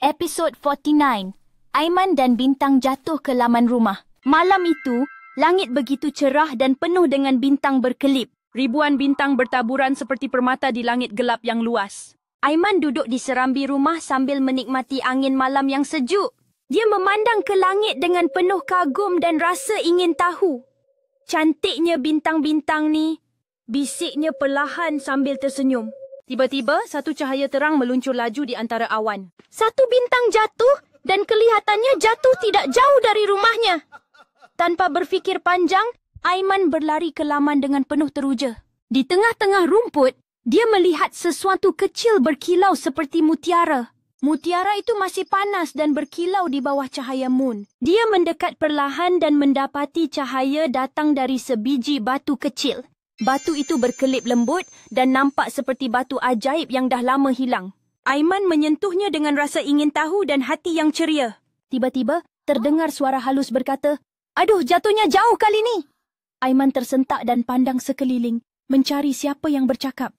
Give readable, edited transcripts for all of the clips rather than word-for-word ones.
Episod 49. Aiman dan bintang jatuh ke laman rumah. Malam itu, langit begitu cerah dan penuh dengan bintang berkelip. Ribuan bintang bertaburan seperti permata di langit gelap yang luas. Aiman duduk di serambi rumah sambil menikmati angin malam yang sejuk. Dia memandang ke langit dengan penuh kagum dan rasa ingin tahu. Cantiknya bintang-bintang ni, bisiknya perlahan sambil tersenyum. Tiba-tiba, satu cahaya terang meluncur laju di antara awan. Satu bintang jatuh dan kelihatannya jatuh tidak jauh dari rumahnya. Tanpa berfikir panjang, Aiman berlari ke laman dengan penuh teruja. Di tengah-tengah rumput, dia melihat sesuatu kecil berkilau seperti mutiara. Mutiara itu masih panas dan berkilau di bawah cahaya moon. Dia mendekat perlahan dan mendapati cahaya datang dari sebiji batu kecil. Batu itu berkelip lembut dan nampak seperti batu ajaib yang dah lama hilang. Aiman menyentuhnya dengan rasa ingin tahu dan hati yang ceria. Tiba-tiba, terdengar suara halus berkata, "Aduh, jatuhnya jauh kali ni." Aiman tersentak dan pandang sekeliling, mencari siapa yang bercakap.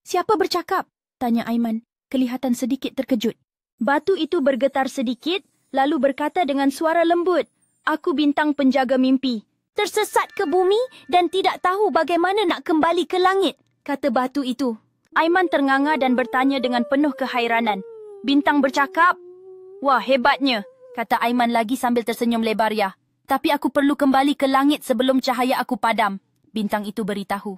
"Siapa bercakap?" tanya Aiman, kelihatan sedikit terkejut. Batu itu bergetar sedikit, lalu berkata dengan suara lembut, "Aku bintang penjaga mimpi. Tersesat ke bumi dan tidak tahu bagaimana nak kembali ke langit," kata batu itu. Aiman ternganga dan bertanya dengan penuh kehairanan. "Bintang bercakap? Wah, hebatnya," kata Aiman lagi sambil tersenyum lebar ya. "Tapi aku perlu kembali ke langit sebelum cahaya aku padam," bintang itu beritahu.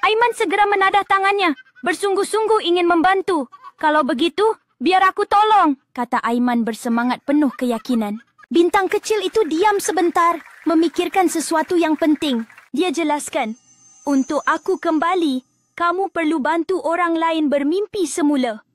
Aiman segera menadah tangannya, bersungguh-sungguh ingin membantu. "Kalau begitu, biar aku tolong," kata Aiman bersemangat penuh keyakinan. Bintang kecil itu diam sebentar, memikirkan sesuatu yang penting. Dia jelaskan, "Untuk aku kembali, kamu perlu bantu orang lain bermimpi semula.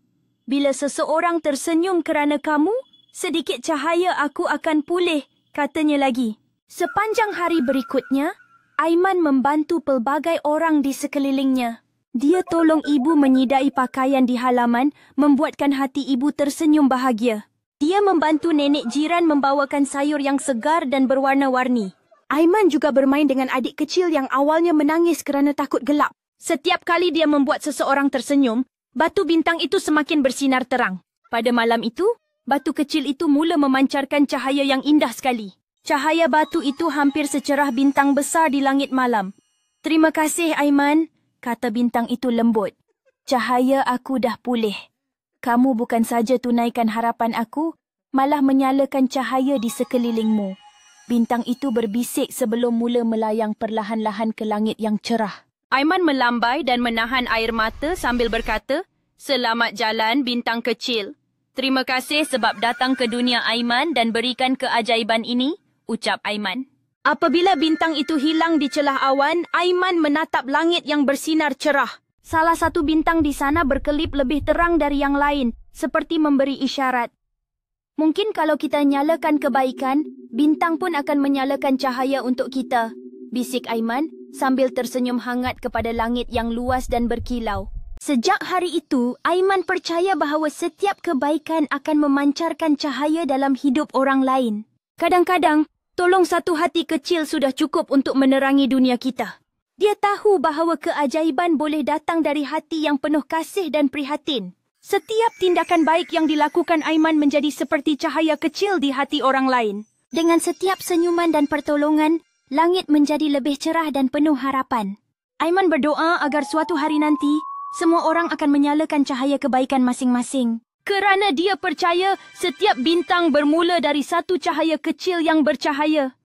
Bila seseorang tersenyum kerana kamu, sedikit cahaya aku akan pulih," katanya lagi. Sepanjang hari berikutnya, Aiman membantu pelbagai orang di sekelilingnya. Dia tolong ibu menyidai pakaian di halaman, membuatkan hati ibu tersenyum bahagia. Dia membantu nenek jiran membawakan sayur yang segar dan berwarna-warni. Aiman juga bermain dengan adik kecil yang awalnya menangis kerana takut gelap. Setiap kali dia membuat seseorang tersenyum, batu bintang itu semakin bersinar terang. Pada malam itu, batu kecil itu mula memancarkan cahaya yang indah sekali. Cahaya batu itu hampir secerah bintang besar di langit malam. "Terima kasih, Aiman," kata bintang itu lembut. "Cahaya aku dah pulih. Kamu bukan saja tunaikan harapan aku, malah menyalakan cahaya di sekelilingmu." Bintang itu berbisik sebelum mula melayang perlahan-lahan ke langit yang cerah. Aiman melambai dan menahan air mata sambil berkata, "Selamat jalan, bintang kecil. Terima kasih sebab datang ke dunia Aiman dan berikan keajaiban ini," ucap Aiman. Apabila bintang itu hilang di celah awan, Aiman menatap langit yang bersinar cerah. Salah satu bintang di sana berkelip lebih terang dari yang lain, seperti memberi isyarat. "Mungkin kalau kita nyalakan kebaikan, bintang pun akan menyalakan cahaya untuk kita," bisik Aiman sambil tersenyum hangat kepada langit yang luas dan berkilau. Sejak hari itu, Aiman percaya bahawa setiap kebaikan akan memancarkan cahaya dalam hidup orang lain. Kadang-kadang, tolong satu hati kecil sudah cukup untuk menerangi dunia kita. Dia tahu bahawa keajaiban boleh datang dari hati yang penuh kasih dan prihatin. Setiap tindakan baik yang dilakukan Aiman menjadi seperti cahaya kecil di hati orang lain. Dengan setiap senyuman dan pertolongan, langit menjadi lebih cerah dan penuh harapan. Aiman berdoa agar suatu hari nanti, semua orang akan menyalakan cahaya kebaikan masing-masing. Kerana dia percaya setiap bintang bermula dari satu cahaya kecil yang bercahaya.